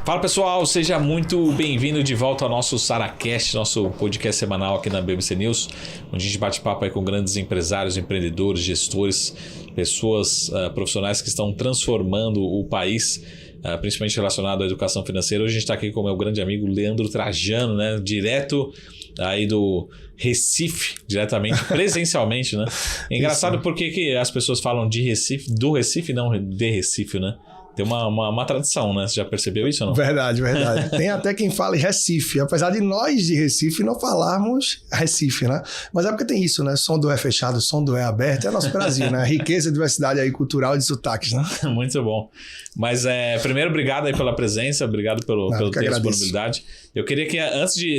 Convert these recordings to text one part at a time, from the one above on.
Fala pessoal, seja muito bem-vindo de volta ao nosso SaraCast, nosso podcast semanal aqui na BBC News, onde a gente bate papo aí com grandes empresários, empreendedores, gestores, pessoas profissionais que estão transformando o país, principalmente relacionado à educação financeira. Hoje a gente está aqui com o meu grande amigo Leandro Trajano, né? Direto aí do Recife, diretamente, presencialmente, né? É engraçado porque que as pessoas falam de Recife, do Recife, não de Recife, né? Tem uma tradição, né? Você já percebeu isso ou não? Verdade. Tem até quem fala em Recife, apesar de nós de Recife não falarmos Recife, né? Mas é porque tem isso, né? Som do é fechado, som do é aberto, é nosso Brasil, né? Riqueza e diversidade aí cultural e de sotaques, né? Muito bom. Mas primeiro, obrigado aí pela presença, obrigado pela disponibilidade. Eu queria que,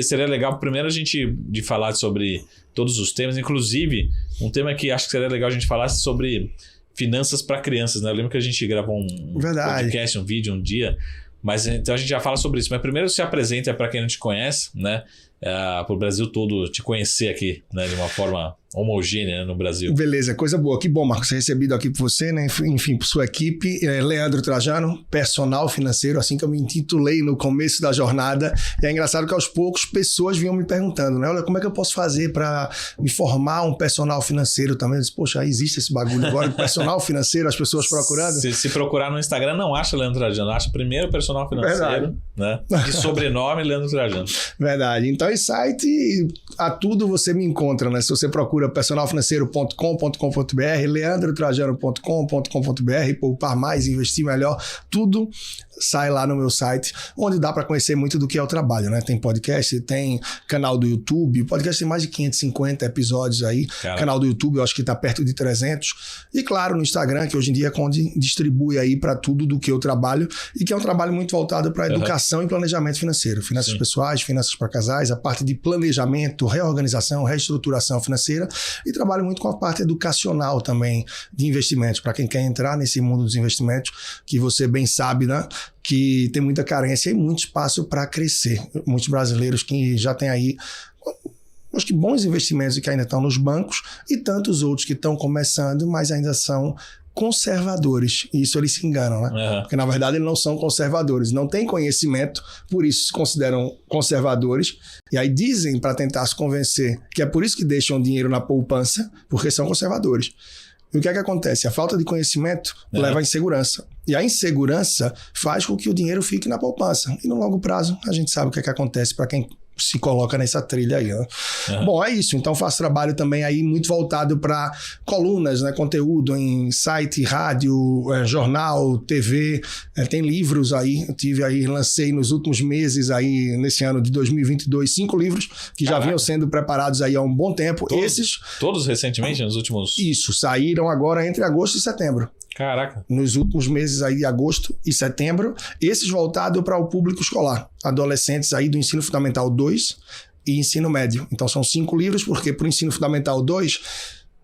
seria legal primeiro a gente de falar sobre todos os temas, inclusive um tema que acho que seria legal a gente falar sobre finanças para crianças, né? Eu lembro que a gente gravou um podcast, um vídeo um dia, mas então a gente já fala sobre isso. Mas primeiro se apresenta para quem não te conhece, né? Para o Brasil todo te conhecer aqui, né? De uma forma homogênea, né? No Brasil. Beleza, coisa boa. Que bom, Marcos, ser recebido aqui por você, né? Enfim, por sua equipe. Leandro Trajano, personal financeiro, assim que eu me intitulei no começo da jornada. E é engraçado que aos poucos pessoas vinham me perguntando, né? Olha, como é que eu posso fazer para me formar um personal financeiro também? Eu disse, poxa, existe esse bagulho agora, personal financeiro, as pessoas procurando? Se procurar no Instagram, não acha Leandro Trajano, acha primeiro personal financeiro, né? De sobrenome, Leandro Trajano. Verdade. Então, em site, a tudo você me encontra, né? Se você procura personalfinanceiro.com.br, leandrotrajano.com.br, poupar mais, investir melhor, tudo sai lá no meu site, onde dá para conhecer muito do que é o trabalho, né? Tem podcast, tem canal do YouTube, o podcast tem mais de 550 episódios aí, canal do YouTube eu acho que tá perto de 300, e claro, no Instagram, que hoje em dia é onde distribui aí para tudo do que eu trabalho, e que é um trabalho muito voltado para educação e planejamento financeiro, finanças pessoais, finanças para casais, a parte de planejamento, reorganização, reestruturação financeira, e trabalho muito com a parte educacional também de investimentos, para quem quer entrar nesse mundo dos investimentos, que você bem sabe, né? Que tem muita carência e muito espaço para crescer. Muitos brasileiros que já têm aí, acho que bons investimentos e que ainda estão nos bancos, e tantos outros que estão começando, mas ainda são conservadores. E isso eles se enganam, né? Porque na verdade eles não são conservadores, não têm conhecimento, por isso se consideram conservadores. E aí dizem para tentar se convencer que é por isso que deixam dinheiro na poupança, porque são conservadores. E o que é que acontece? A falta de conhecimento leva à insegurança. E a insegurança faz com que o dinheiro fique na poupança. E no longo prazo, a gente sabe o que é que acontece para quem se coloca nessa trilha aí, né? Bom, é isso. Então faço trabalho também aí muito voltado para colunas, né? Conteúdo em site, rádio, jornal, TV. Tem livros aí. Lancei nos últimos meses aí, nesse ano de 2022, 5 livros que já vinham sendo preparados aí há um bom tempo. Todos recentemente, nos últimos... Isso, saíram agora entre agosto e setembro. Caraca. Nos últimos meses aí de agosto e setembro, esses voltados para o público escolar, adolescentes aí do ensino fundamental 2 e ensino médio. Então são 5 livros, porque para o ensino fundamental 2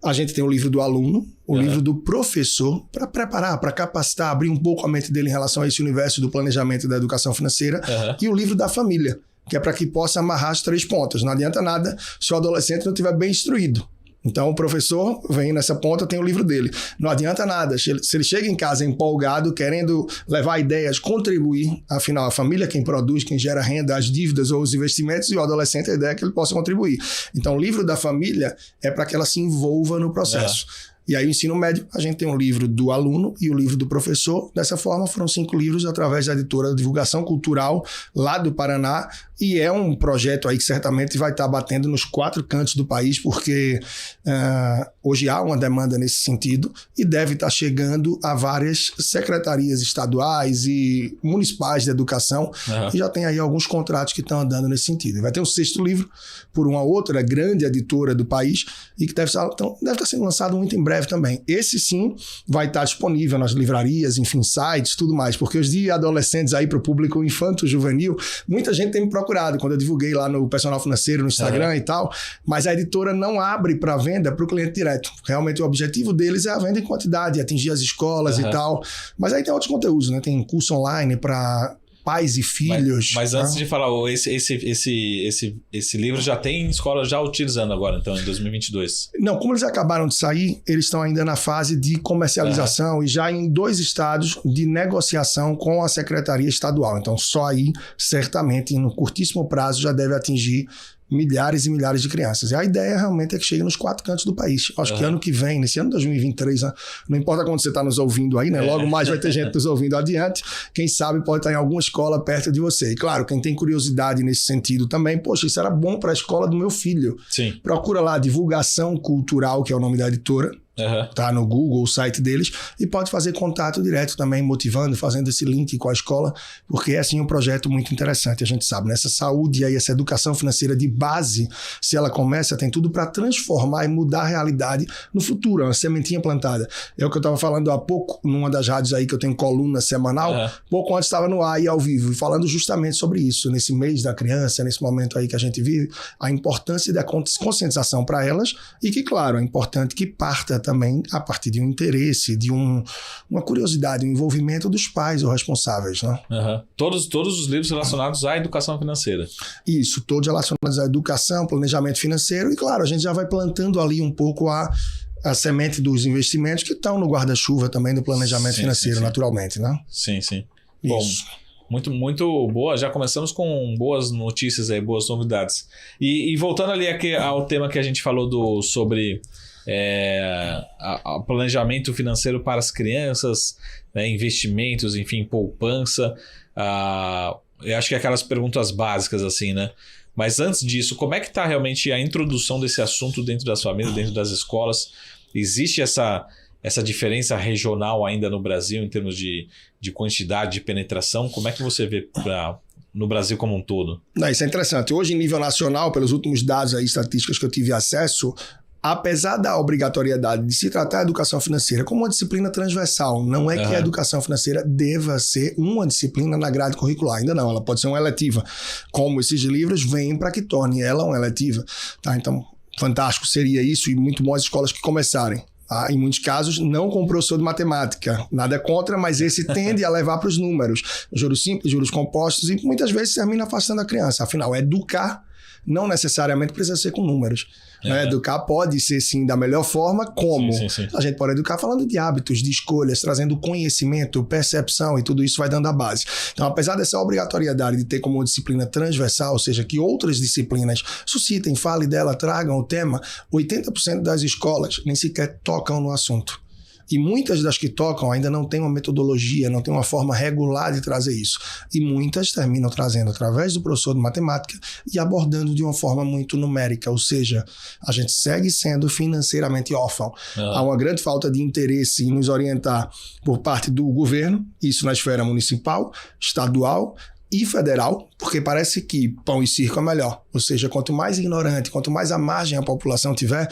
a gente tem o livro do aluno, o livro do professor, para preparar, para capacitar, abrir um pouco a mente dele em relação a esse universo do planejamento e da educação financeira, e o livro da família, que é para que possa amarrar as 3 pontas. Não adianta nada se o adolescente não estiver bem instruído. Então o professor vem nessa ponta, tem o livro dele. Não adianta nada, se ele chega em casa empolgado, querendo levar ideias, contribuir, afinal a família é quem produz, quem gera renda, as dívidas ou os investimentos, e o adolescente a ideia é que ele possa contribuir. Então o livro da família é para que ela se envolva no processo. E aí o ensino médio, a gente tem um livro do aluno e o livro do professor. Dessa forma foram 5 livros através da editora da Divulgação Cultural lá do Paraná, e é um projeto aí que certamente vai estar batendo nos 4 cantos do país, porque hoje há uma demanda nesse sentido e deve estar chegando a várias secretarias estaduais e municipais de educação, e já tem aí alguns contratos que estão andando nesse sentido. Vai ter um 6º livro por uma outra grande editora do país e que deve estar sendo lançado muito em breve também. Esse sim vai estar disponível nas livrarias, enfim, sites, tudo mais, porque os de adolescentes aí para o público infanto-juvenil, muita gente tem me procurado quando eu divulguei lá no Personal Financeiro, no Instagram e tal, mas a editora não abre para venda para o cliente direto. Realmente o objetivo deles é a venda em quantidade, atingir as escolas e tal, mas aí tem outros conteúdos, né? Tem curso online para pais e filhos. Mas antes de falar, esse livro já tem escola já utilizando agora, então, em 2022? Não, como eles acabaram de sair, eles estão ainda na fase de comercialização e já em 2 estados de negociação com a Secretaria Estadual. Então, só aí, certamente, no curtíssimo prazo, já deve atingir milhares e milhares de crianças. E a ideia realmente é que chegue nos 4 cantos do país. Acho que ano que vem, nesse ano de 2023, né? Não importa quando você está nos ouvindo aí, né? Logo mais vai ter gente nos ouvindo adiante. Quem sabe pode estar em alguma escola perto de você. E claro, quem tem curiosidade nesse sentido também, poxa, isso era bom para a escola do meu filho. Sim. Procura lá Divulgação Cultural, que é o nome da editora. Tá no Google, o site deles, e pode fazer contato direto também, motivando, fazendo esse link com a escola, porque é assim um projeto muito interessante, a gente sabe, né? Essa saúde e essa educação financeira de base, se ela começa, tem tudo para transformar e mudar a realidade no futuro, é uma sementinha plantada. É o que eu estava falando há pouco, numa das rádios aí que eu tenho coluna semanal, pouco antes estava no ar e ao vivo, falando justamente sobre isso, nesse mês da criança, nesse momento aí que a gente vive, a importância da conscientização para elas, e que, claro, é importante que parta também a partir de um interesse, de uma curiosidade, um envolvimento dos pais ou responsáveis, né? Todos os livros relacionados à educação financeira. Isso, todos relacionados à educação, planejamento financeiro, e claro, a gente já vai plantando ali um pouco a semente dos investimentos que estão no guarda-chuva também do planejamento financeiro, naturalmente, né? Sim. Isso. Bom, muito boa. Já começamos com boas notícias aí, boas novidades. E voltando ali ao tema que a gente falou sobre planejamento financeiro para as crianças, né, investimentos, enfim, poupança. Eu acho que aquelas perguntas básicas assim, né? Mas antes disso, como é que está realmente a introdução desse assunto dentro das famílias, dentro das escolas? Existe essa diferença regional ainda no Brasil em termos de quantidade, de penetração? Como é que você vê no Brasil como um todo? Não, isso é interessante. Hoje, em nível nacional, pelos últimos dados aí, estatísticas que eu tive acesso, apesar da obrigatoriedade de se tratar a educação financeira como uma disciplina transversal, não é que a educação financeira deva ser uma disciplina na grade curricular, ainda não, ela pode ser uma eletiva, como esses livros vêm para que torne ela uma eletiva. Tá? Então, fantástico seria isso, e muito bom as escolas que começarem. Em muitos casos, não com o professor de matemática. Nada contra, mas esse tende a levar para os números. Juros simples, juros compostos, e muitas vezes termina afastando a criança. Afinal, educar não necessariamente precisa ser com números. Educar pode ser, sim, da melhor forma, como sim. A gente pode educar falando de hábitos, de escolhas, trazendo conhecimento, percepção, e tudo isso vai dando a base. Então, apesar dessa obrigatoriedade de ter como uma disciplina transversal, ou seja, que outras disciplinas suscitem, falem dela, tragam o tema, 80% das escolas nem sequer tocam no assunto. E muitas das que tocam ainda não têm uma metodologia, não têm uma forma regular de trazer isso. E muitas terminam trazendo através do professor de matemática e abordando de uma forma muito numérica, ou seja, a gente segue sendo financeiramente órfão. Há uma grande falta de interesse em nos orientar por parte do governo, isso na esfera municipal, estadual e federal, porque parece que pão e circo é melhor. Ou seja, quanto mais ignorante, quanto mais à margem a população tiver,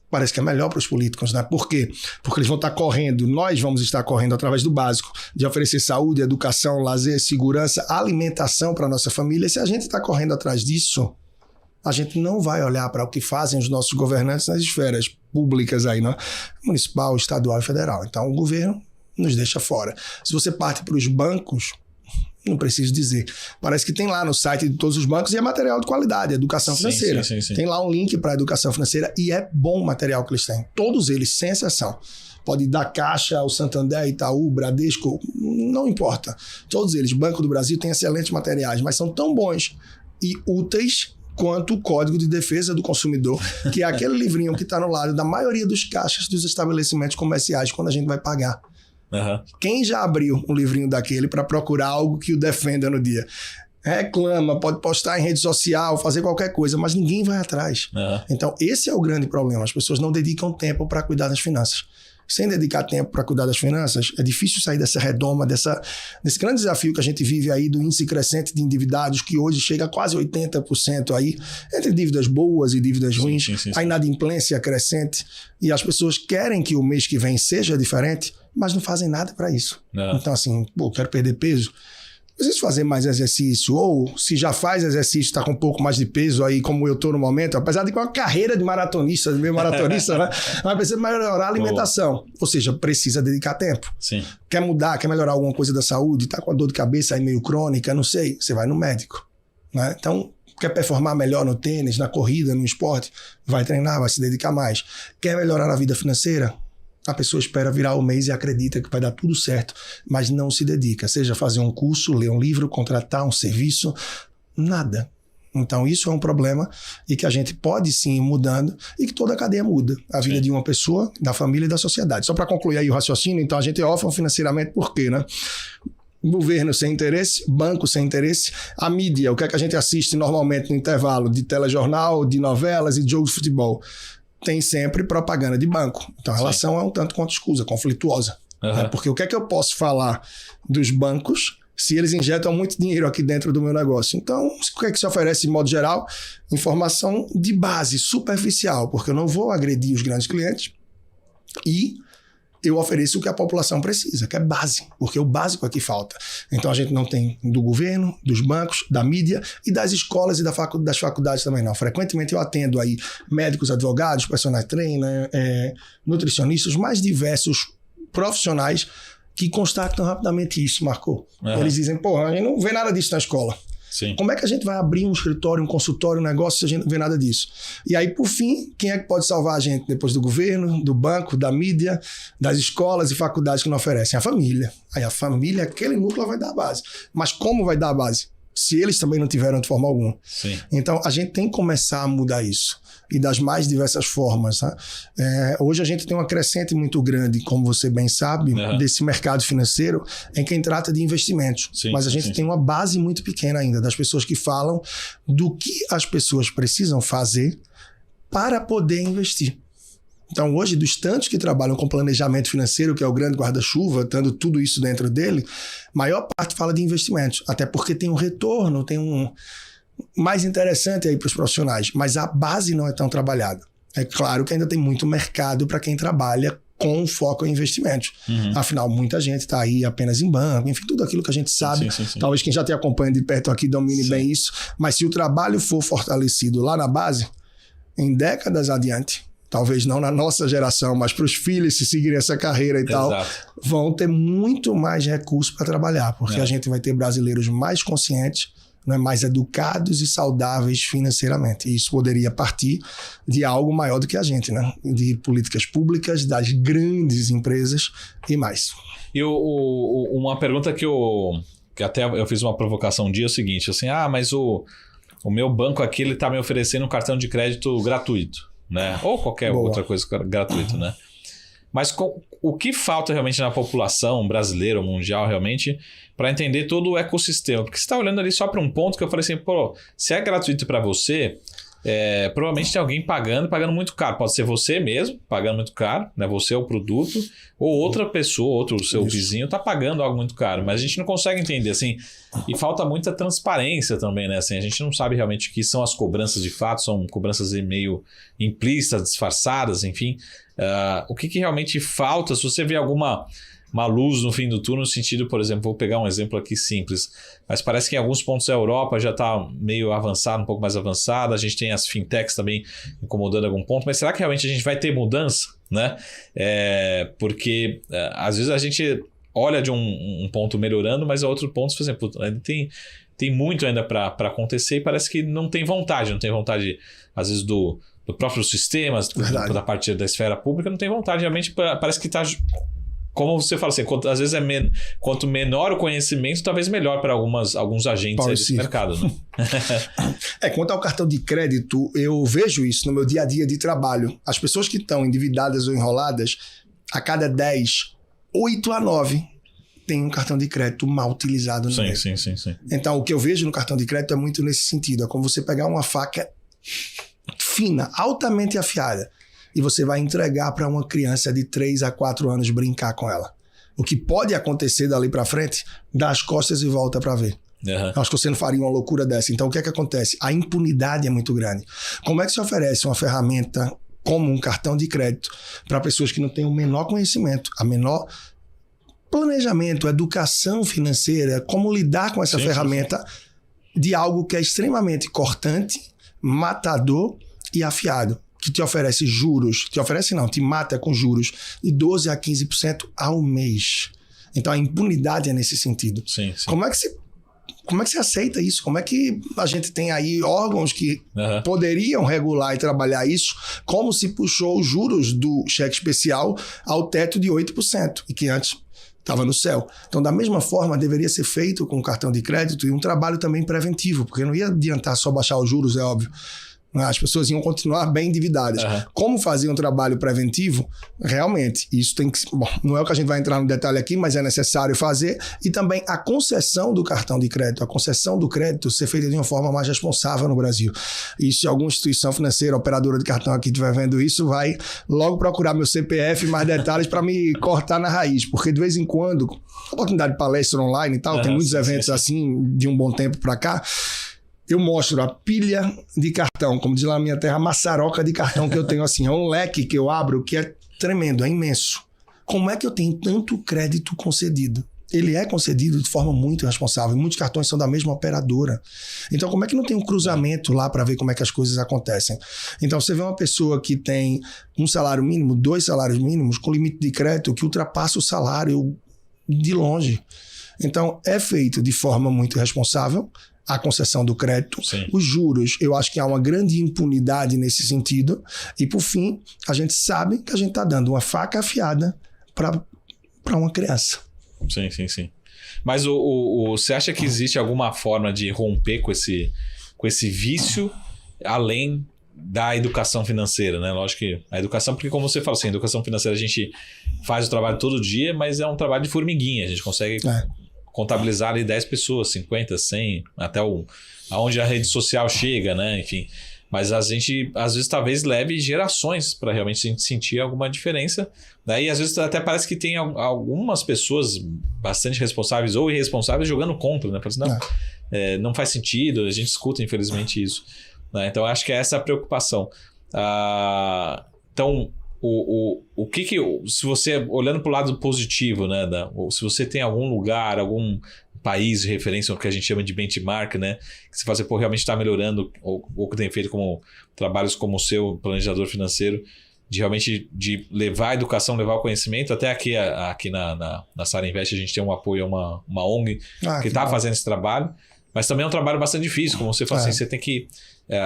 parece que é melhor para os políticos, né? Por quê? Porque eles vão estar correndo, nós vamos estar correndo através do básico, de oferecer saúde, educação, lazer, segurança, alimentação para a nossa família. E se a gente está correndo atrás disso, a gente não vai olhar para o que fazem os nossos governantes nas esferas públicas aí, né? Municipal, estadual e federal. Então, o governo nos deixa fora. Se você parte para os bancos, não preciso dizer. Parece que tem lá no site de todos os bancos e é material de qualidade, educação financeira. Sim. Tem lá um link para educação financeira e é bom o material que eles têm. Todos eles, sem exceção. Pode ir da Caixa ao Santander, Itaú, Bradesco, não importa. Todos eles, Banco do Brasil, tem excelentes materiais, mas são tão bons e úteis quanto o Código de Defesa do Consumidor, que é aquele livrinho que está no lado da maioria dos caixas dos estabelecimentos comerciais quando a gente vai pagar. Quem já abriu um livrinho daquele para procurar algo que o defenda no dia? Reclama, pode postar em rede social, fazer qualquer coisa, mas ninguém vai atrás. Então, esse é o grande problema. As pessoas não dedicam tempo para cuidar das finanças. Sem dedicar tempo para cuidar das finanças, é difícil sair dessa redoma, desse grande desafio que a gente vive aí do índice crescente de endividados, que hoje chega a quase 80% aí, entre dívidas boas e dívidas ruins, a inadimplência crescente, e as pessoas querem que o mês que vem seja diferente, mas não fazem nada para isso. Então, assim, quero perder peso. precisa fazer mais exercício, ou se já faz exercício, está com um pouco mais de peso aí, como eu estou no momento, apesar de com uma carreira de maratonista, né? Mas precisa melhorar a alimentação, ou seja, precisa dedicar tempo. Sim. Quer mudar, quer melhorar alguma coisa da saúde, está com a dor de cabeça aí meio crônica, não sei, você vai no médico, né? Então, quer performar melhor no tênis, na corrida, no esporte, vai treinar, vai se dedicar mais. Quer melhorar na vida financeira? A pessoa espera virar o mês e acredita que vai dar tudo certo, mas não se dedica. Seja fazer um curso, ler um livro, contratar um serviço, nada. Então isso é um problema e que a gente pode sim ir mudando e que toda a cadeia muda. A vida de uma pessoa, da família e da sociedade. Só para concluir aí o raciocínio, então a gente é órfão financeiramente por quê, né? Governo sem interesse, banco sem interesse, a mídia, o que é que a gente assiste normalmente no intervalo de telejornal, de novelas e de jogos de futebol? Tem sempre propaganda de banco. Então a relação é um tanto quanto escusa, conflituosa. Né? Porque o que é que eu posso falar dos bancos se eles injetam muito dinheiro aqui dentro do meu negócio? Então, o que é que se oferece de modo geral? Informação de base, superficial, porque eu não vou agredir os grandes clientes e eu ofereço o que a população precisa, que é base, porque o básico é que falta. Então a gente não tem do governo, dos bancos, da mídia e das escolas e das faculdades também não. Frequentemente eu atendo aí médicos, advogados, personal trainer, nutricionistas, mais diversos profissionais que constatam rapidamente isso, Marco. Eles dizem, a gente não vê nada disso na escola. Sim. Como é que a gente vai abrir um escritório, um consultório, um negócio se a gente não vê nada disso? E aí, por fim, quem é que pode salvar a gente depois do governo, do banco, da mídia, das escolas e faculdades que não oferecem? A família. Aí a família, aquele núcleo vai dar a base. Mas como vai dar a base? Se eles também não tiveram de forma alguma. Sim. Então, a gente tem que começar a mudar isso. E das mais diversas formas. Né? Hoje a gente tem uma crescente muito grande, como você bem sabe, desse mercado financeiro em quem trata de investimentos. Sim, mas a gente tem uma base muito pequena ainda das pessoas que falam do que as pessoas precisam fazer para poder investir. Então, hoje, dos tantos que trabalham com planejamento financeiro, que é o grande guarda-chuva, tendo tudo isso dentro dele, maior parte fala de investimentos. Até porque tem um retorno, tem um mais interessante aí para os profissionais, mas a base não é tão trabalhada. É claro que ainda tem muito mercado para quem trabalha com foco em investimentos. Afinal, muita gente está aí apenas em banco, enfim, tudo aquilo que a gente sabe. Sim. Talvez quem já te acompanha de perto aqui domine bem isso, mas se o trabalho for fortalecido lá na base, em décadas adiante, talvez não na nossa geração, mas para os filhos se seguirem essa carreira e tal, vão ter muito mais recursos para trabalhar, porque a gente vai ter brasileiros mais conscientes, né, mais educados e saudáveis financeiramente. E isso poderia partir de algo maior do que a gente, né? De políticas públicas, das grandes empresas e mais. E uma pergunta que até eu fiz uma provocação um dia é o seguinte, assim, mas o meu banco aqui ele está me oferecendo um cartão de crédito gratuito, né? Ou qualquer outra coisa gratuita, né? Mas o que falta realmente na população brasileira, mundial, realmente, para entender todo o ecossistema? Porque você está olhando ali só para um ponto que eu falei assim, se é gratuito para você, provavelmente tem alguém pagando muito caro. Pode ser você mesmo, pagando muito caro, né? Você é o produto, ou outra pessoa, o seu vizinho está pagando algo muito caro. Mas a gente não consegue entender, assim, e falta muita transparência também, né? Assim, a gente não sabe realmente o que são as cobranças de fato, são cobranças meio implícitas, disfarçadas, enfim. O que realmente falta, se você vê alguma luz no fim do túnel, no sentido, por exemplo, vou pegar um exemplo aqui simples, mas parece que em alguns pontos da Europa já está meio avançado, um pouco mais avançada, a gente tem as fintechs também incomodando algum ponto, mas será que realmente a gente vai ter mudança? Né? Porque às vezes a gente olha de um ponto melhorando, mas a outro ponto, por exemplo, tem muito ainda para acontecer e parece que não tem vontade, às vezes do próprio sistema, da parte da esfera pública, não tem vontade, realmente parece que está... Como você fala assim, às vezes quanto menor o conhecimento, talvez melhor para alguns agentes desse mercado. Né? Quanto ao cartão de crédito, eu vejo isso no meu dia a dia de trabalho. As pessoas que estão endividadas ou enroladas, a cada 10, 8 a 9 tem um cartão de crédito mal utilizado no meio. Sim. Então, o que eu vejo no cartão de crédito é muito nesse sentido. É como você pegar uma faca fina, altamente afiada, e você vai entregar para uma criança de 3 a 4 anos brincar com ela. O que pode acontecer dali para frente, dá as costas e volta para ver. Acho que você não faria uma loucura dessa. Então, o que é que acontece? A impunidade é muito grande. Como é que se oferece uma ferramenta como um cartão de crédito para pessoas que não têm o menor conhecimento, a menor planejamento, educação financeira, como lidar com essa ferramenta de algo que é extremamente cortante, matador e afiado, que te oferece juros, te mata com juros de 12% a 15% ao mês. Então a impunidade é nesse sentido. Sim. Como é que você aceita isso? Como é que a gente tem aí órgãos que poderiam regular e trabalhar isso, como se puxou os juros do cheque especial ao teto de 8%, e que antes estava no céu. Então, da mesma forma, deveria ser feito com o cartão de crédito e um trabalho também preventivo, porque não ia adiantar só baixar os juros, é óbvio. As pessoas iam continuar bem endividadas. Como fazer um trabalho preventivo? Realmente, isso tem que... Bom, não é o que a gente vai entrar no detalhe aqui, mas é necessário fazer. E também a concessão do cartão de crédito, a concessão do crédito ser feita de uma forma mais responsável no Brasil. E se alguma instituição financeira, operadora de cartão aqui estiver vendo isso, vai logo procurar meu CPF e mais detalhes para me cortar na raiz. Porque de vez em quando, oportunidade de palestra online e tal, tem muitos eventos assim de um bom tempo para cá, eu mostro a pilha de cartão, como diz lá na minha terra, a maçaroca de cartão que eu tenho assim. É um leque que eu abro que é tremendo, é imenso. Como é que eu tenho tanto crédito concedido? Ele é concedido de forma muito irresponsável. Muitos cartões são da mesma operadora. Então, como é que não tem um cruzamento lá para ver como é que as coisas acontecem? Então, você vê uma pessoa que tem um salário mínimo, 2 salários mínimos, com limite de crédito que ultrapassa o salário de longe. Então, é feito de forma muito irresponsável a concessão do crédito. Os juros, eu acho que há uma grande impunidade nesse sentido. E, por fim, a gente sabe que a gente está dando uma faca afiada para uma criança. Sim. Mas você acha que existe alguma forma de romper com esse vício além da educação financeira, né? Lógico que a educação, porque como você fala assim, a educação financeira a gente faz o trabalho todo dia, mas é um trabalho de formiguinha. A gente consegue contabilizar ali 10 pessoas, 50, 100, até aonde a rede social chega, né? Enfim. Mas a gente, às vezes, talvez leve gerações para realmente a gente sentir alguma diferença. Daí, às vezes, até parece que tem algumas pessoas bastante responsáveis ou irresponsáveis jogando contra, né? Fala assim, não faz sentido, a gente escuta, infelizmente, isso. Né? Então, acho que é essa a preocupação. Então, o que se você, olhando para o lado positivo, né, se você tem algum lugar, algum país de referência, o que a gente chama de benchmark, né, que você fala assim, realmente está melhorando, ou que tem feito como trabalhos como o seu, planejador financeiro, de realmente de levar a educação, levar o conhecimento, até aqui na Sara Invest a gente tem um apoio a uma ONG que está fazendo esse trabalho, mas também é um trabalho bastante difícil, como você fala assim, você tem que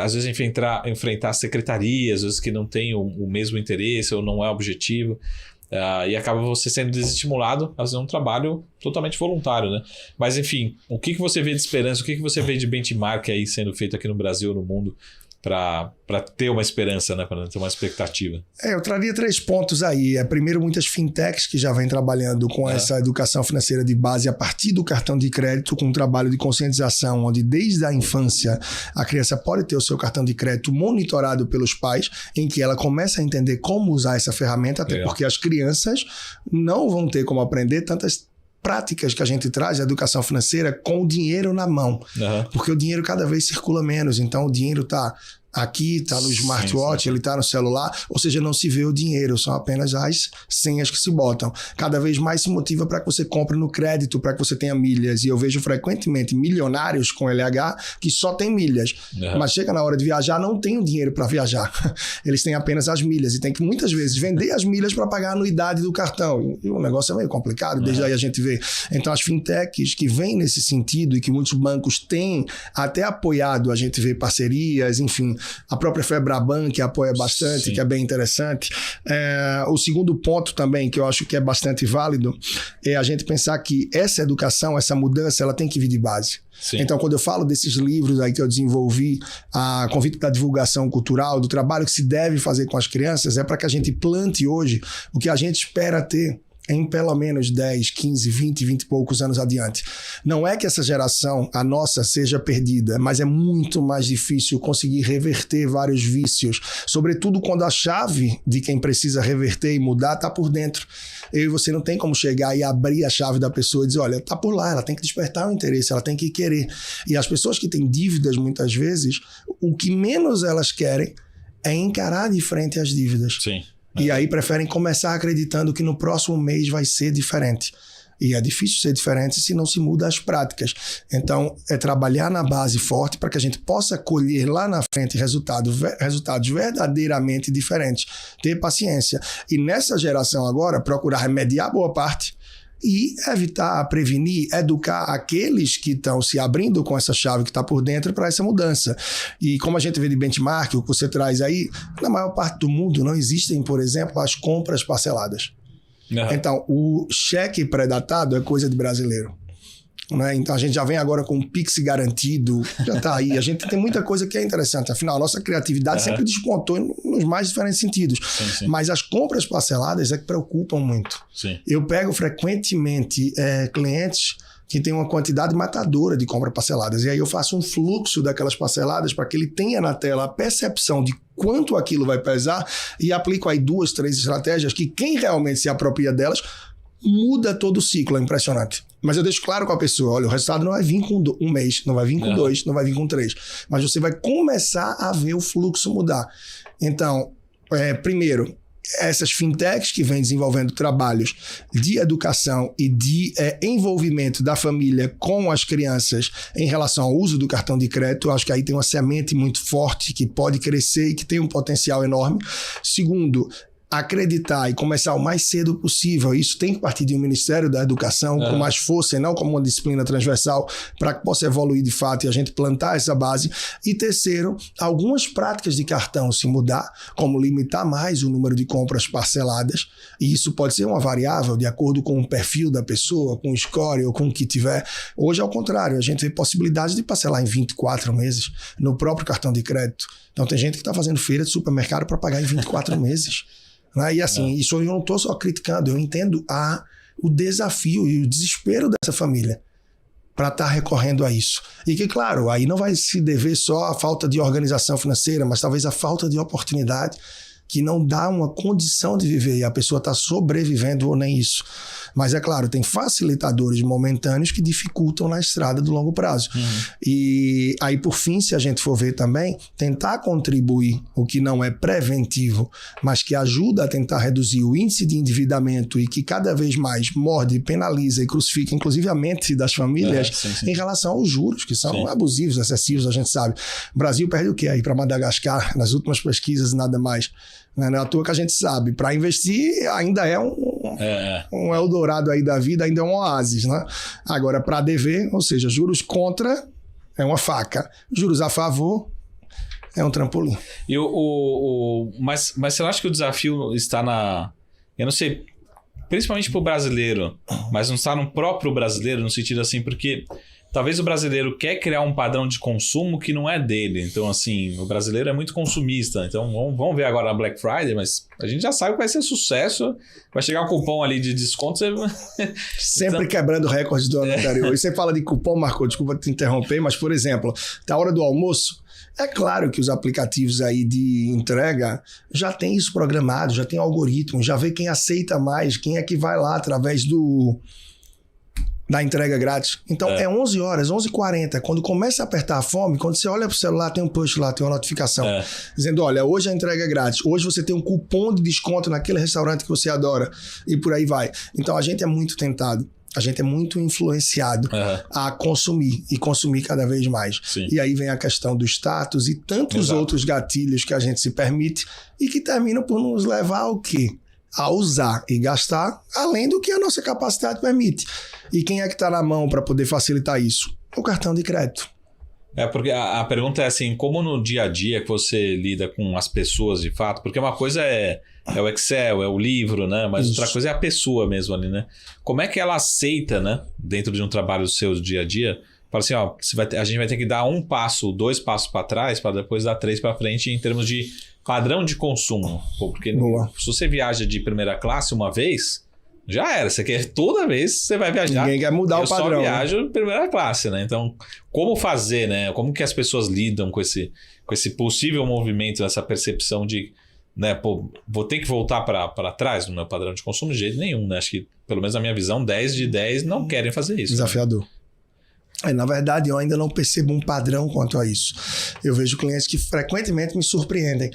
às vezes enfrentar secretarias, às vezes que não tem o mesmo interesse ou não é objetivo, e acaba você sendo desestimulado a fazer um trabalho totalmente voluntário, né? Mas enfim, o que você vê de esperança, o que você vê de benchmark aí sendo feito aqui no Brasil, no mundo, para ter uma esperança, né? Para ter uma expectativa? Eu traria 3 pontos aí. Primeiro, muitas fintechs que já vêm trabalhando com essa educação financeira de base a partir do cartão de crédito, com um trabalho de conscientização, onde desde a infância a criança pode ter o seu cartão de crédito monitorado pelos pais, em que ela começa a entender como usar essa ferramenta, até porque as crianças não vão ter como aprender tantas práticas que a gente traz, a educação financeira, com o dinheiro na mão. Porque o dinheiro cada vez circula menos, então o dinheiro está aqui, está no smartwatch, ele está no celular, ou seja, não se vê o dinheiro, são apenas as senhas que se botam. Cada vez mais se motiva para que você compre no crédito, para que você tenha milhas, e eu vejo frequentemente milionários com LH que só tem milhas, mas chega na hora de viajar, não tem o dinheiro para viajar, eles têm apenas as milhas, e tem que muitas vezes vender as milhas para pagar a anuidade do cartão, e o negócio é meio complicado, desde aí a gente vê. Então as fintechs que vêm nesse sentido, e que muitos bancos têm até apoiado, a gente vê parcerias, enfim, a própria Febraban, que apoia bastante, que é bem interessante. O segundo ponto também, que eu acho que é bastante válido, é a gente pensar que essa educação, essa mudança, ela tem que vir de base. Então, quando eu falo desses livros aí que eu desenvolvi, a convite da divulgação cultural, do trabalho que se deve fazer com as crianças, é para que a gente plante hoje o que a gente espera ter em pelo menos 10, 15, 20 e poucos anos adiante. Não é que essa geração, a nossa, seja perdida, mas é muito mais difícil conseguir reverter vários vícios, sobretudo quando a chave de quem precisa reverter e mudar está por dentro. Eu e você não tem como chegar e abrir a chave da pessoa e dizer, olha, está por lá, ela tem que despertar o interesse, ela tem que querer. E as pessoas que têm dívidas, muitas vezes, o que menos elas querem é encarar de frente as dívidas. E aí preferem começar acreditando que no próximo mês vai ser diferente. E é difícil ser diferente se não se muda as práticas. Então, é trabalhar na base forte para que a gente possa colher lá na frente resultados verdadeiramente diferentes. Ter paciência. E nessa geração agora, procurar remediar boa parte e evitar, prevenir, educar aqueles que estão se abrindo com essa chave que está por dentro para essa mudança. E como a gente vê de benchmark, o que você traz aí, na maior parte do mundo não existem, por exemplo, as compras parceladas. Uhum. Então, o cheque pré-datado é coisa de brasileiro. Né? Então, a gente já vem agora com um Pix garantido, já está aí. A gente tem muita coisa que é interessante. Afinal, a nossa criatividade sempre despontou nos mais diferentes sentidos. Sim. Mas as compras parceladas é que preocupam muito. Sim. Eu pego frequentemente clientes que têm uma quantidade matadora de compras parceladas. E aí eu faço um fluxo daquelas parceladas para que ele tenha na tela a percepção de quanto aquilo vai pesar e aplico aí 2, 3 estratégias que quem realmente se apropria delas muda todo o ciclo, é impressionante. Mas eu deixo claro com a pessoa, olha, o resultado não vai vir com um mês, não vai vir com 2, não vai vir com 3, mas você vai começar a ver o fluxo mudar. Então, primeiro, essas fintechs que vêm desenvolvendo trabalhos de educação e de envolvimento da família com as crianças em relação ao uso do cartão de crédito, acho que aí tem uma semente muito forte que pode crescer e que tem um potencial enorme. Segundo, acreditar e começar o mais cedo possível. Isso tem que partir de um Ministério da Educação com mais força e não como uma disciplina transversal para que possa evoluir de fato e a gente plantar essa base. E terceiro, algumas práticas de cartão se mudar, como limitar mais o número de compras parceladas, e isso pode ser uma variável de acordo com o perfil da pessoa, com o score ou com o que tiver. Hoje, ao contrário, a gente vê possibilidades de parcelar em 24 meses no próprio cartão de crédito. Então tem gente que está fazendo feira de supermercado para pagar em 24 meses. E assim, isso eu não estou só criticando, eu entendo o desafio e o desespero dessa família para estar recorrendo a isso. E que, claro, aí não vai se dever só à falta de organização financeira, mas talvez a falta de oportunidade que não dá uma condição de viver e a pessoa está sobrevivendo ou nem isso. Mas é claro, tem facilitadores momentâneos que dificultam na estrada do longo prazo. E aí, por fim, se a gente for ver também, tentar contribuir o que não é preventivo, mas que ajuda a tentar reduzir o índice de endividamento e que cada vez mais morde, penaliza e crucifica, inclusive a mente das famílias, em relação aos juros, que são abusivos, excessivos, a gente sabe. O Brasil perde o quê aí para Madagascar, nas últimas pesquisas, nada mais. Não é à toa que a gente sabe, para investir ainda é um Eldorado aí da vida, ainda é um oásis, né? Agora, para dever, ou seja, juros contra é uma faca, juros a favor é um trampolim. Mas você não acha que o desafio está eu não sei, principalmente para o brasileiro, mas não está no próprio brasileiro, no sentido assim, porque talvez o brasileiro quer criar um padrão de consumo que não é dele. Então, assim, o brasileiro é muito consumista. Então, vamos ver agora a Black Friday, mas a gente já sabe que vai ser sucesso. Vai chegar um cupom ali de desconto. Sempre quebrando recordes do ano anterior. E você fala de cupom, Marco, desculpa te interromper, mas, por exemplo, na hora do almoço, é claro que os aplicativos aí de entrega já tem isso programado, já tem algoritmo, já vê quem aceita mais, quem é que vai lá através da entrega grátis. Então é 11 horas, 11h40, quando começa a apertar a fome, quando você olha pro celular, tem um push lá, tem uma notificação dizendo, olha, hoje a entrega é grátis, hoje você tem um cupom de desconto naquele restaurante que você adora, e por aí vai. Então a gente é muito tentado, a gente é muito influenciado a consumir e consumir cada vez mais. Sim. E aí vem a questão do status e tantos outros gatilhos que a gente se permite e que terminam por nos levar ao quê? A usar e gastar além do que a nossa capacidade permite. E quem é que está na mão para poder facilitar isso? O cartão de crédito. Porque a pergunta é assim, como no dia a dia que você lida com as pessoas de fato, porque uma coisa é o Excel, é o livro, né? Mas outra coisa é a pessoa mesmo ali, né? Como é que ela aceita, né? Dentro de um trabalho seu dia a dia, fala assim, ó, a gente vai ter que dar 1 passo, 2 passos para trás, para depois dar 3 para frente em termos de padrão de consumo. Porque se você viaja de primeira classe uma vez, já era. Você quer toda vez você vai viajar. Ninguém quer mudar o padrão. Eu só viajo em primeira classe, né? Então, como fazer, né? Como que as pessoas lidam com esse possível movimento, essa percepção de, né? Pô, vou ter que voltar para trás no meu padrão de consumo? De jeito nenhum, né? Acho que, pelo menos na minha visão, 10 de 10 não querem fazer isso. Desafiador. Né? Na verdade, eu ainda não percebo um padrão quanto a isso. Eu vejo clientes que frequentemente me surpreendem.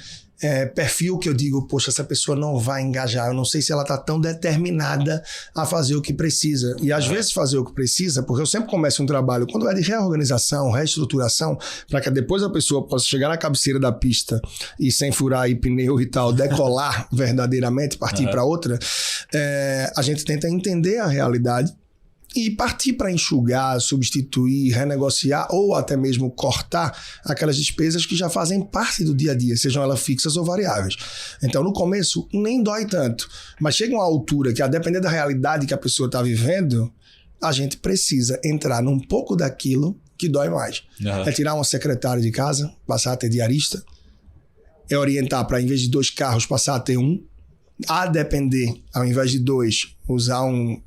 Perfil que eu digo, poxa, essa pessoa não vai engajar, eu não sei se ela está tão determinada a fazer o que precisa. E às vezes fazer o que precisa, porque eu sempre começo um trabalho, quando é de reorganização, reestruturação, para que depois a pessoa possa chegar na cabeceira da pista e sem furar aí pneu e tal, decolar verdadeiramente, partir para outra, a gente tenta entender a realidade e partir para enxugar, substituir, renegociar ou até mesmo cortar aquelas despesas que já fazem parte do dia a dia, sejam elas fixas ou variáveis. Então, no começo, nem dói tanto, mas chega uma altura que, a depender da realidade que a pessoa está vivendo, a gente precisa entrar num pouco daquilo que dói mais. É tirar uma secretária de casa, passar a ter diarista, é orientar para, em vez de 2 carros, passar a ter 1, a depender, ao invés de 2, usar um...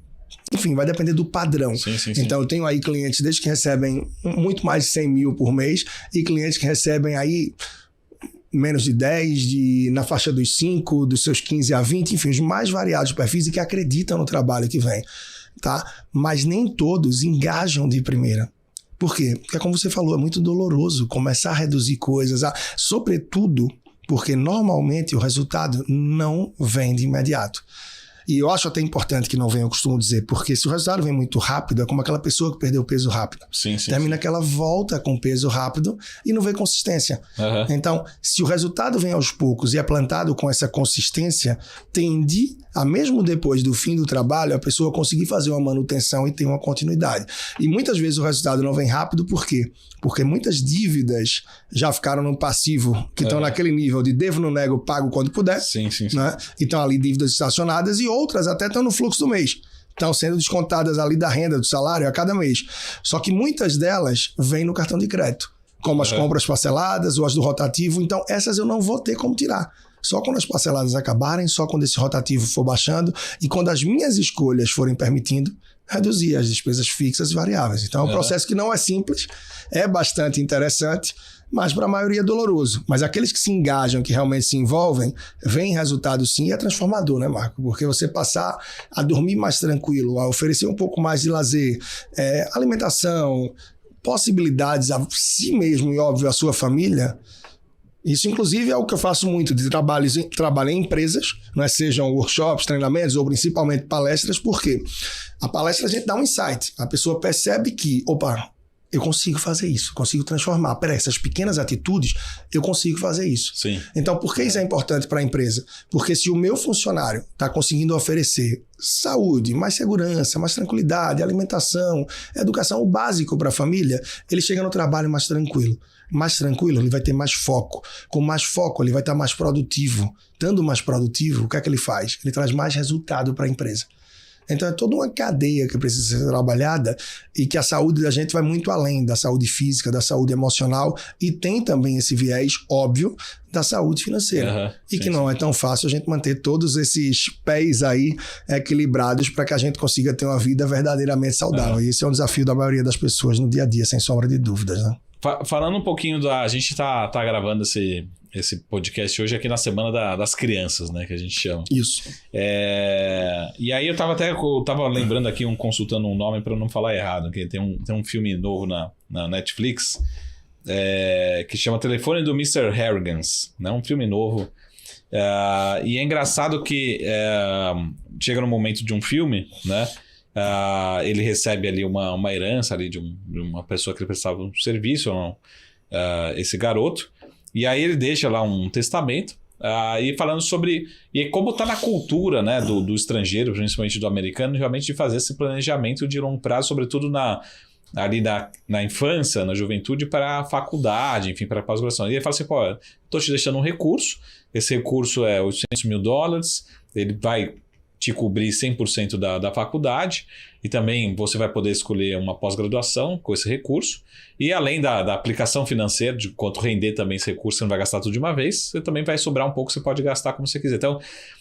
Enfim, vai depender do padrão. Sim. Então, eu tenho aí clientes desde que recebem muito mais de 100 mil por mês e clientes que recebem aí menos de 10, na faixa dos 5, dos seus 15 a 20, enfim, os mais variados perfis e que acreditam no trabalho que vem, tá? Mas nem todos engajam de primeira. Por quê? Porque, como você falou, é muito doloroso começar a reduzir coisas, sobretudo porque normalmente o resultado não vem de imediato. E eu acho até importante que não venha, eu costumo dizer, porque se o resultado vem muito rápido, é como aquela pessoa que perdeu peso rápido. Termina que ela volta com peso rápido e não vê consistência. Então, se o resultado vem aos poucos e é plantado com essa consistência, tende a, mesmo depois do fim do trabalho, a pessoa conseguir fazer uma manutenção e ter uma continuidade. E muitas vezes o resultado não vem rápido, por quê? Porque muitas dívidas já ficaram no passivo, que estão naquele nível de devo, não nego, pago quando puder. Né? Então, ali dívidas estacionadas e outras até estão no fluxo do mês. Estão sendo descontadas ali da renda, do salário a cada mês. Só que muitas delas vêm no cartão de crédito, como as compras parceladas ou as do rotativo. Então, essas eu não vou ter como tirar. Só quando as parceladas acabarem, só quando esse rotativo for baixando e quando as minhas escolhas forem permitindo reduzir as despesas fixas e variáveis. Então, é um processo que não é simples, é bastante interessante, mas para a maioria é doloroso. Mas aqueles que se engajam, que realmente se envolvem, veem resultado sim e é transformador, né, Marco? Porque você passar a dormir mais tranquilo, a oferecer um pouco mais de lazer, alimentação, possibilidades a si mesmo e, óbvio, a sua família. Isso, inclusive, é o que eu faço muito, de trabalho em empresas, né? Sejam workshops, treinamentos ou principalmente palestras, porque a palestra a gente dá um insight. A pessoa percebe que, opa, eu consigo fazer isso, consigo transformar. Peraí, essas pequenas atitudes, eu consigo fazer isso. Então, por que isso é importante para a empresa? Porque se o meu funcionário está conseguindo oferecer saúde, mais segurança, mais tranquilidade, alimentação, educação, o básico para a família, ele chega no trabalho mais tranquilo. Mais tranquilo, ele vai ter mais foco. Com mais foco, ele vai estar mais produtivo. Estando mais produtivo, o que é que ele faz? Ele traz mais resultado para a empresa. Então é toda uma cadeia que precisa ser trabalhada e que a saúde da gente vai muito além da saúde física, da saúde emocional e tem também esse viés, óbvio, da saúde financeira. E que não é tão fácil a gente manter todos esses pés aí equilibrados para que a gente consiga ter uma vida verdadeiramente saudável. E esse é um desafio da maioria das pessoas no dia a dia, sem sombra de dúvidas, né? Falando um pouquinho a gente tá gravando esse podcast hoje aqui na Semana das Crianças, né? Que a gente chama. Isso. E aí eu tava lembrando aqui, consultando um nome para não falar errado, que tem um filme novo na Netflix que chama Telefone do Mr. Harrigans, né? Um filme novo. E é engraçado que chega no momento de um filme, né? Ele recebe ali uma herança ali de uma pessoa que ele prestava um serviço, esse garoto, e aí ele deixa lá um testamento e falando sobre como está na cultura, né, do estrangeiro, principalmente do americano, realmente de fazer esse planejamento de longo prazo, sobretudo ali na infância, na juventude, para a faculdade, enfim, para a pós-graduação. E ele fala assim, pô, estou te deixando um recurso, esse recurso é $800 mil, ele vai te cobrir 100% da faculdade e também você vai poder escolher uma pós-graduação com esse recurso e além da aplicação financeira, de quanto render também esse recurso, você não vai gastar tudo de uma vez, você também vai sobrar um pouco, você pode gastar como você quiser. Então,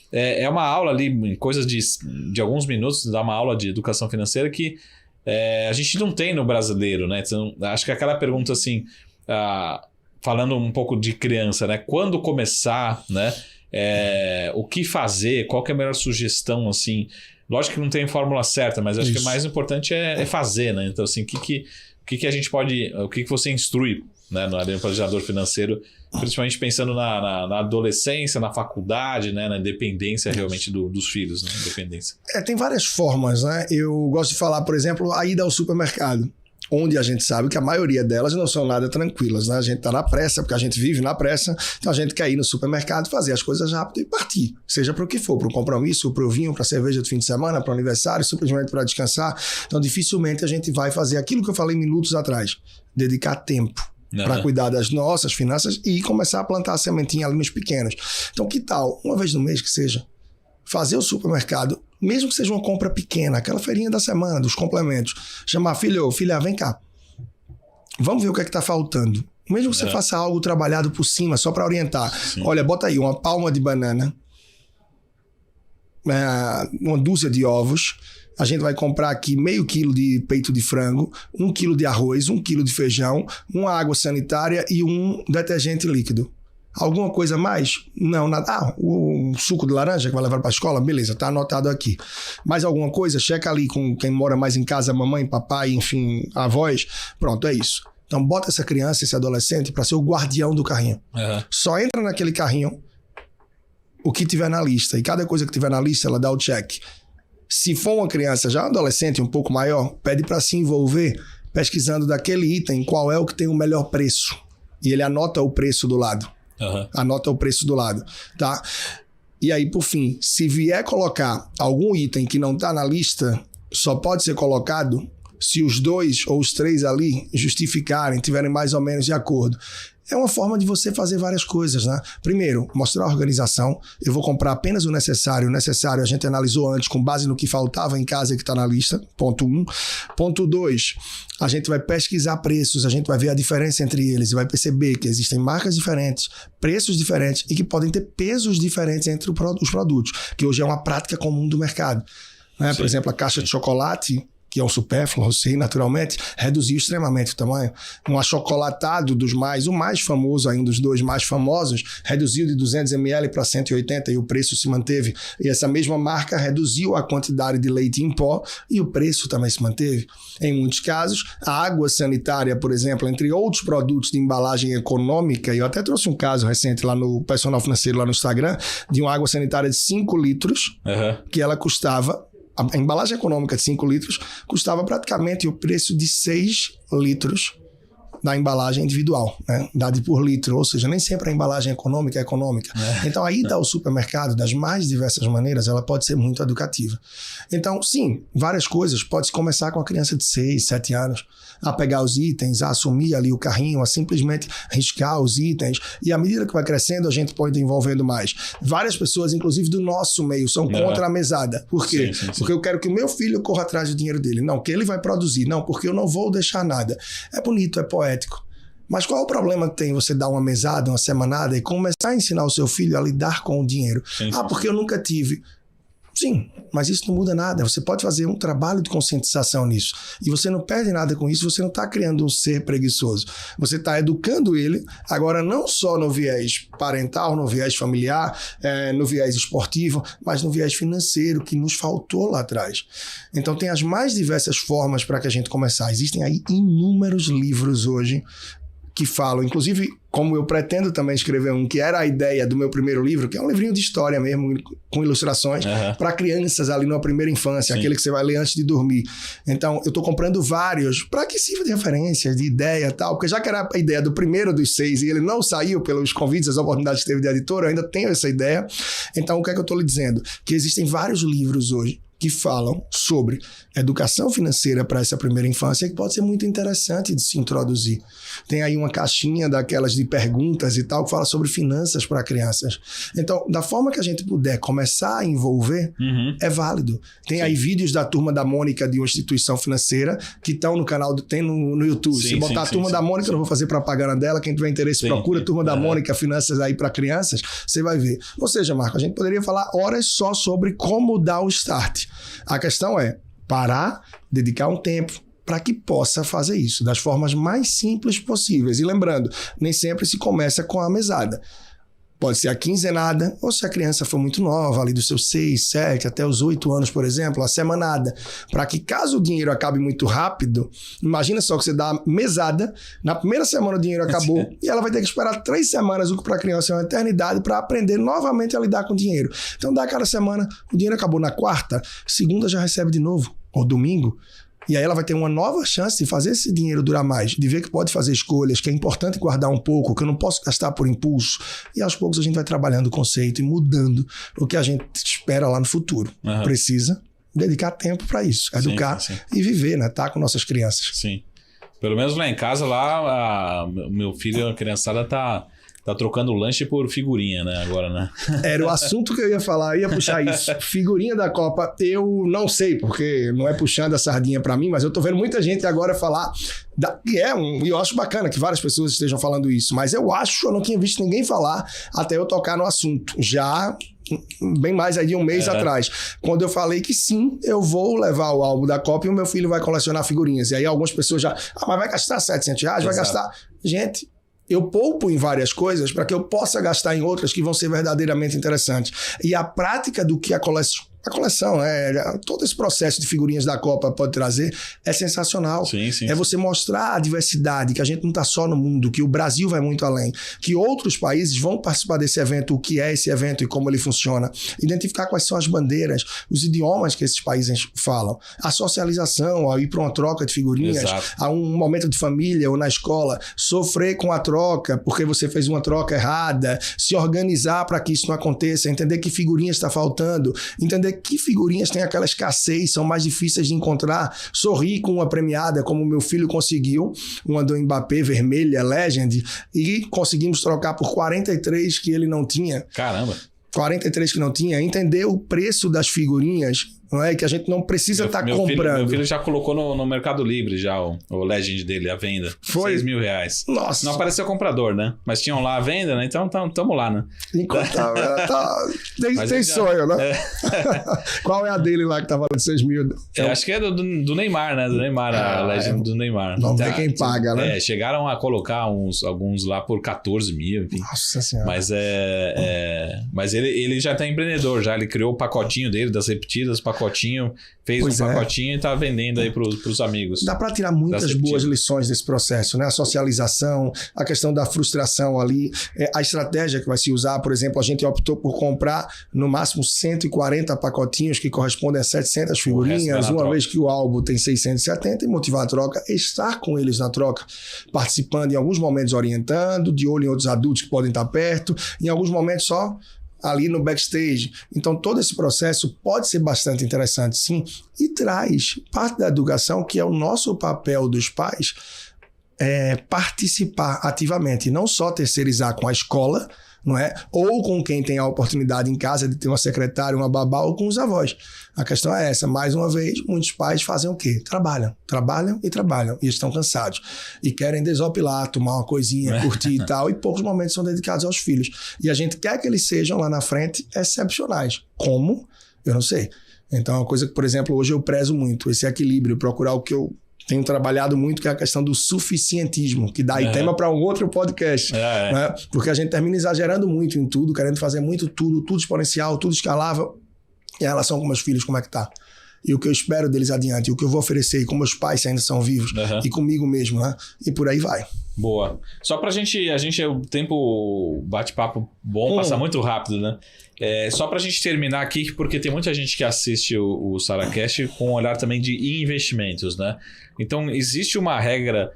é uma aula ali, em coisas de alguns minutos, dá uma aula de educação financeira que a gente não tem no brasileiro, né? Então, acho que aquela pergunta assim, falando um pouco de criança, né? Quando começar, né? O que fazer, qual que é a melhor sugestão, assim, lógico que não tem fórmula certa, mas acho que o mais importante é fazer, né? Então, assim, que a gente pode, o que você instrui, né, no área do planejador financeiro, principalmente pensando na adolescência, na faculdade, né, na independência realmente dos filhos, né, independência. Tem várias formas, né? Eu gosto de falar, por exemplo, a ida ao supermercado, onde a gente sabe que a maioria delas não são nada tranquilas, né? A gente tá na pressa, porque a gente vive na pressa, então a gente quer ir no supermercado, fazer as coisas rápido e partir, seja para o que for, para o compromisso, para o vinho, para a cerveja do fim de semana, para o aniversário, simplesmente para descansar. Então dificilmente a gente vai fazer aquilo que eu falei minutos atrás, dedicar tempo para cuidar das nossas finanças e começar a plantar a sementinha ali nos pequenos. Então que tal, uma vez no mês que seja, fazer o supermercado, mesmo que seja uma compra pequena, aquela feirinha da semana, dos complementos, chamar filha, vem cá, vamos ver o que é que tá faltando. Mesmo que você faça algo trabalhado por cima, só para orientar. Sim. Olha, bota aí uma palma de banana, uma dúzia de ovos, a gente vai comprar aqui meio quilo de peito de frango, 1 quilo de arroz, 1 quilo de feijão, uma água sanitária e um detergente líquido. Alguma coisa mais? Não, nada. O suco de laranja que vai levar para a escola? Beleza, tá anotado aqui. Mais alguma coisa? Checa ali com quem mora mais em casa, mamãe, papai, enfim, avós. Pronto, é isso. Então bota essa criança, esse adolescente para ser o guardião do carrinho. Só entra naquele carrinho o que tiver na lista. E cada coisa que tiver na lista, ela dá o check. Se for uma criança já adolescente, um pouco maior, pede para se envolver pesquisando daquele item qual é o que tem o melhor preço. E ele anota o preço do lado. Anota o preço do lado, tá? E aí, por fim, se vier colocar algum item que não está na lista, só pode ser colocado se os 2 ou os 3 ali justificarem, tiverem mais ou menos de acordo. É uma forma de você fazer várias coisas, né? Primeiro, mostrar a organização. Eu vou comprar apenas o necessário. O necessário a gente analisou antes com base no que faltava em casa e que está na lista. Ponto 1. Ponto 2, a gente vai pesquisar preços, a gente vai ver a diferença entre eles e vai perceber que existem marcas diferentes, preços diferentes e que podem ter pesos diferentes entre os produtos, que hoje é uma prática comum do mercado. Né? Por exemplo, a caixa de chocolate, que é um supérfluo, eu sei, naturalmente, reduziu extremamente o tamanho. Um achocolatado dos mais, o mais famoso ainda, dos 2 mais famosos, reduziu de 200 ml para 180 e o preço se manteve. E essa mesma marca reduziu a quantidade de leite em pó e o preço também se manteve. Em muitos casos, a água sanitária, por exemplo, entre outros produtos de embalagem econômica, e eu até trouxe um caso recente lá no Personal Financeiro, lá no Instagram, de uma água sanitária de 5 litros, que ela custava, a embalagem econômica de 5 litros custava praticamente o preço de 6 litros da embalagem individual, né? Dada por litro, ou seja, nem sempre a embalagem econômica é econômica. Então, a ida ao supermercado, das mais diversas maneiras, ela pode ser muito educativa. Então, sim, várias coisas. Pode-se começar com a criança de 6, 7 anos, a pegar os itens, a assumir ali o carrinho, a simplesmente riscar os itens. E à medida que vai crescendo, a gente pode ir envolvendo mais. Várias pessoas, inclusive do nosso meio, são contra a mesada. Por quê? Sim. Porque eu quero que o meu filho corra atrás do dinheiro dele. Não, que ele vai produzir. Não, porque eu não vou deixar nada. É bonito, é poético. Mas qual é o problema que tem você dar uma mesada, uma semanada e começar a ensinar o seu filho a lidar com o dinheiro? Porque eu nunca tive. Sim, mas isso não muda nada. Você pode fazer um trabalho de conscientização nisso. E você não perde nada com isso, você não está criando um ser preguiçoso. Você está educando ele, agora não só no viés parental, no viés familiar, no viés esportivo, mas no viés financeiro, que nos faltou lá atrás. Então tem as mais diversas formas para que a gente começar. Existem aí inúmeros livros hoje que falam, inclusive, como eu pretendo também escrever um, que era a ideia do meu primeiro livro, que é um livrinho de história mesmo, com ilustrações, para crianças ali na primeira infância, aquele que você vai ler antes de dormir. Então, eu estou comprando vários, para que sirva de referência, de ideia e tal, porque já que era a ideia do primeiro dos 6 e ele não saiu pelos convites, as oportunidades que teve de editora, eu ainda tenho essa ideia. Então, o que é que eu estou lhe dizendo? Que existem vários livros hoje que falam sobre educação financeira para essa primeira infância, que pode ser muito interessante de se introduzir. Tem aí uma caixinha daquelas de perguntas e tal, que fala sobre finanças para crianças. Então, da forma que a gente puder começar a envolver, é válido. Tem aí vídeos da Turma da Mônica de uma instituição financeira que estão no canal, tem no YouTube. Se botar a Turma da Mônica, eu não vou fazer propaganda dela, quem tiver interesse procura Turma da Mônica, finanças aí para crianças, você vai ver. Ou seja, Marco, a gente poderia falar horas só sobre como dar o start. A questão é parar, dedicar um tempo para que possa fazer isso das formas mais simples possíveis. E lembrando, nem sempre se começa com a mesada. Pode ser a quinzenada, ou se a criança for muito nova, ali dos seus 6, 7, até os 8 anos, por exemplo, a semanada. Para que caso o dinheiro acabe muito rápido, imagina só que você dá mesada, na primeira semana o dinheiro acabou, e ela vai ter que esperar 3 semanas, o que para a criança é uma eternidade, para aprender novamente a lidar com o dinheiro. Então, dá cada semana, o dinheiro acabou na quarta, segunda já recebe de novo, ou domingo. E aí ela vai ter uma nova chance de fazer esse dinheiro durar mais, de ver que pode fazer escolhas, que é importante guardar um pouco, que eu não posso gastar por impulso. E aos poucos a gente vai trabalhando o conceito e mudando o que a gente espera lá no futuro. Precisa dedicar tempo para isso, educar e viver, né? Tá com nossas crianças. Sim. Pelo menos lá em casa, meu filho, a criançada tá trocando lanche por figurinha, né? Agora, né? Era o assunto que eu ia falar, eu ia puxar isso. Figurinha da Copa, eu não sei, porque não é puxando a sardinha pra mim, mas eu tô vendo muita gente agora falar, e eu acho bacana que várias pessoas estejam falando isso, mas eu não tinha visto ninguém falar até eu tocar no assunto. Já bem mais aí de um mês atrás, quando eu falei que sim, eu vou levar o álbum da Copa e o meu filho vai colecionar figurinhas. E aí algumas pessoas já, mas vai gastar R$700? Vai gastar... Gente... Eu poupo em várias coisas para que eu possa gastar em outras que vão ser verdadeiramente interessantes. E a prática do que a coleção, todo esse processo de figurinhas da Copa pode trazer, é sensacional. Sim. Você mostrar a diversidade, que a gente não está só no mundo, que o Brasil vai muito além, que outros países vão participar desse evento, o que é esse evento e como ele funciona. Identificar quais são as bandeiras, os idiomas que esses países falam, a socialização, ao ir para uma troca de figurinhas, a um momento de família ou na escola, sofrer com a troca porque você fez uma troca errada, se organizar para que isso não aconteça, entender que figurinhas está faltando, entender que figurinhas têm aquela escassez, são mais difíceis de encontrar, sorrir com uma premiada, como meu filho conseguiu, uma do Mbappé vermelha, Legend, e conseguimos trocar por 43 que ele não tinha. Caramba! 43 que não tinha, entender o preço das figurinhas, não é? Que a gente não precisa estar comprando. Meu filho já colocou no Mercado Livre já o Legend dele, à venda. Foi? R$6.000. Nossa. Não apareceu comprador, né? Mas tinham lá à venda, né? Então tamo lá, né? Enquanto tem sonho, né? Qual é a dele lá que tá valendo 6 mil? Acho que é do Neymar, né? Do Neymar, a Legend do Neymar. Vamos ver quem paga, né? Chegaram a colocar alguns lá por 14 mil, enfim. Nossa Senhora. Mas ele já tá empreendedor, já. Ele criou o pacotinho dele, das repetidas, fez um pacotinho e tá vendendo aí pros amigos. Dá para tirar muitas boas lições desse processo, né? A socialização, a questão da frustração ali, a estratégia que vai se usar, por exemplo, a gente optou por comprar no máximo 140 pacotinhos que correspondem a 700 figurinhas, uma vez que o álbum tem 670, e motivar a troca, estar com eles na troca, participando em alguns momentos orientando, de olho em outros adultos que podem estar perto, em alguns momentos só ali no backstage. Então, todo esse processo pode ser bastante interessante, sim, e traz parte da educação, que é o nosso papel dos pais, participar ativamente, não só terceirizar com a escola, não é? Ou com quem tem a oportunidade em casa de ter uma secretária, uma babá, ou com os avós. A questão é essa. Mais uma vez, muitos pais fazem o quê? Trabalham e estão cansados. E querem desopilar, tomar uma coisinha, curtir e tal, e poucos momentos são dedicados aos filhos. E a gente quer que eles sejam lá na frente excepcionais. Como? Eu não sei. Então, é uma coisa que, por exemplo, hoje eu prezo muito, esse equilíbrio, procurar o que eu tenho trabalhado muito, que é a questão do suficientismo, que dá aí tema para um outro podcast. Né? Porque a gente termina exagerando muito em tudo, querendo fazer muito tudo exponencial, tudo escalável. E a relação com meus filhos, como é que tá? E o que eu espero deles adiante, o que eu vou oferecer, e com meus pais se ainda são vivos, e comigo mesmo, né? E por aí vai. Boa. Só pra gente o tempo bate-papo bom, passa muito rápido, né? Só pra gente terminar aqui, porque tem muita gente que assiste o SaraCast com um olhar também de investimentos, né? Então, existe uma regra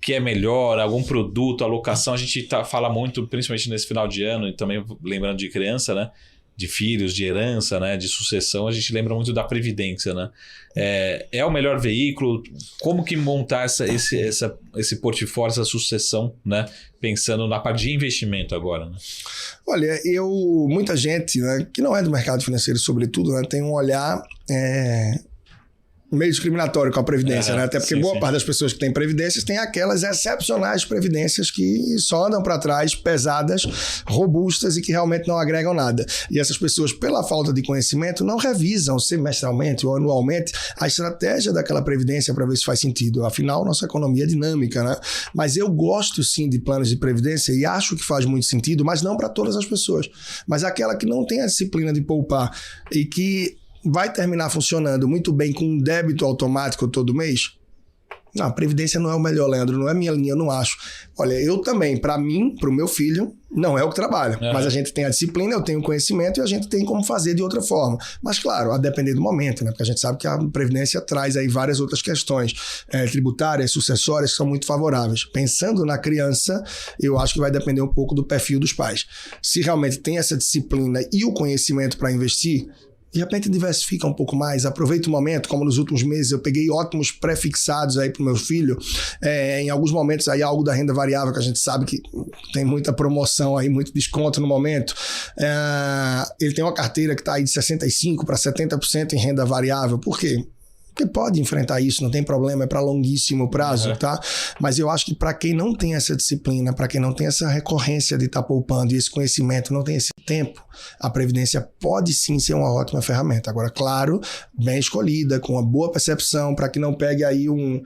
que é melhor, algum produto, alocação, a gente fala muito, principalmente nesse final de ano, e também lembrando de criança, né? De filhos, de herança, né? De sucessão, a gente lembra muito da previdência, né? É o melhor veículo? Como que montar esse portfólio, essa sucessão, né? Pensando na parte de investimento agora, né? Olha, muita gente, né, que não é do mercado financeiro, sobretudo, né, tem um olhar meio discriminatório com a Previdência, né? Até porque sim, boa sim. parte das pessoas que têm Previdências tem aquelas excepcionais Previdências que só andam para trás, pesadas, robustas e que realmente não agregam nada. E essas pessoas, pela falta de conhecimento, não revisam semestralmente ou anualmente a estratégia daquela Previdência para ver se faz sentido. Afinal, nossa economia é dinâmica, né? Mas eu gosto sim de planos de Previdência e acho que faz muito sentido, mas não para todas as pessoas. Mas aquela que não tem a disciplina de poupar e que vai terminar funcionando muito bem com um débito automático todo mês? Não, a Previdência não é o melhor, Leandro, não é minha linha, eu não acho. Olha, eu também, para mim, para o meu filho, não é o que trabalha. Mas a gente tem a disciplina, eu tenho o conhecimento e a gente tem como fazer de outra forma. Mas, claro, a depender do momento, né? Porque a gente sabe que a Previdência traz aí várias outras questões tributárias, sucessórias, que são muito favoráveis. Pensando na criança, eu acho que vai depender um pouco do perfil dos pais. Se realmente tem essa disciplina e o conhecimento para investir, de repente diversifica um pouco mais, aproveita o momento, como nos últimos meses eu peguei ótimos pré-fixados aí pro meu filho, em alguns momentos aí algo da renda variável, que a gente sabe que tem muita promoção aí, muito desconto no momento, ele tem uma carteira que está aí de 65% para 70% em renda variável. Por quê? Porque pode enfrentar isso, não tem problema, é para longuíssimo prazo, tá? Mas eu acho que para quem não tem essa disciplina, para quem não tem essa recorrência de estar poupando e esse conhecimento, não tem esse tempo, a Previdência pode sim ser uma ótima ferramenta. Agora, claro, bem escolhida, com uma boa percepção, para que não pegue aí um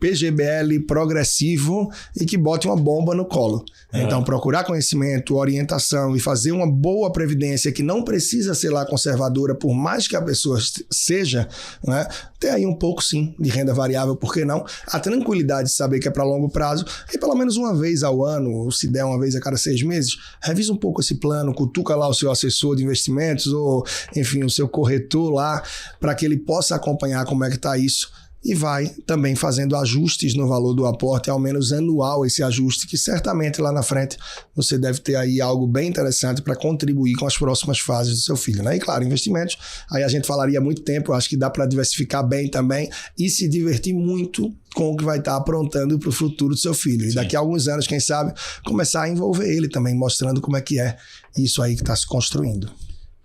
PGBL progressivo e que bote uma bomba no colo. Então, procurar conhecimento, orientação e fazer uma boa previdência que não precisa ser lá conservadora, por mais que a pessoa seja, né? Ter aí um pouco, sim, de renda variável, por que não? A tranquilidade de saber que é para longo prazo e pelo menos uma vez ao ano, ou se der uma vez a cada 6 meses, revisa um pouco esse plano, cutuca lá o seu assessor de investimentos ou, enfim, o seu corretor lá, para que ele possa acompanhar como é que está isso. E vai também fazendo ajustes no valor do aporte, ao menos anual esse ajuste, que certamente lá na frente você deve ter aí algo bem interessante para contribuir com as próximas fases do seu filho, né? E claro, investimentos, aí a gente falaria há muito tempo, eu acho que dá para diversificar bem também e se divertir muito com o que vai estar aprontando para o futuro do seu filho. E daqui a alguns anos, quem sabe, começar a envolver ele também, mostrando como é que é isso aí que está se construindo.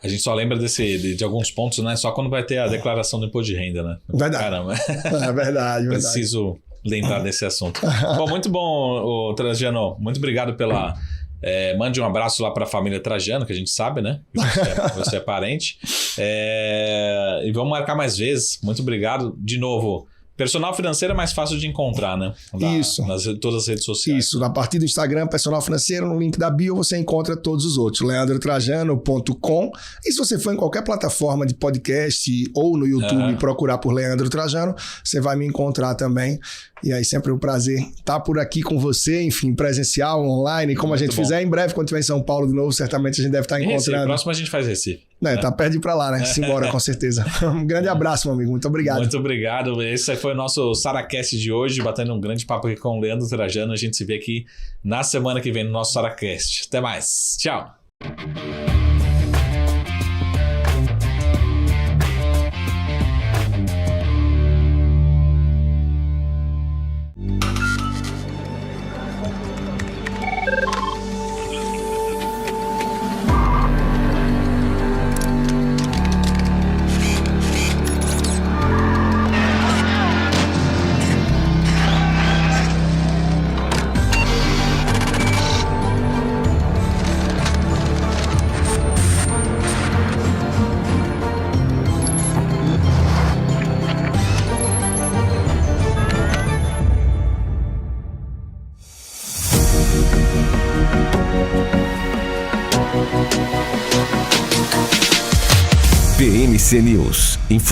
A gente só lembra de alguns pontos, né? Só quando vai ter a declaração do imposto de renda, né? Verdade. Caramba. É verdade. Preciso lembrar desse assunto. Bom, muito bom, Trajano. Muito obrigado pela... mande um abraço lá para a família Trajano, que a gente sabe, né? Você é parente. E vamos marcar mais vezes. Muito obrigado. De novo... Personal financeiro é mais fácil de encontrar, né? Isso. Todas as redes sociais. Isso. A partir do Instagram, Personal Financeiro, no link da bio, você encontra todos os outros. leandrotrajano.com. E se você for em qualquer plataforma de podcast ou no YouTube procurar por Leandro Trajano, você vai me encontrar também. E aí sempre um prazer estar por aqui com você, enfim, presencial, online, como a gente fizer. Em breve, quando estiver em São Paulo de novo, certamente a gente deve estar encontrando. Recife, próximo a gente faz Recife. Tá perto de ir pra lá, né? Simbora, com certeza. Um grande abraço, meu amigo. Muito obrigado. Muito obrigado. Esse foi o nosso Saracast de hoje, batendo um grande papo aqui com o Leandro Trajano. A gente se vê aqui na semana que vem no nosso Saracast. Até mais. Tchau. BMC News.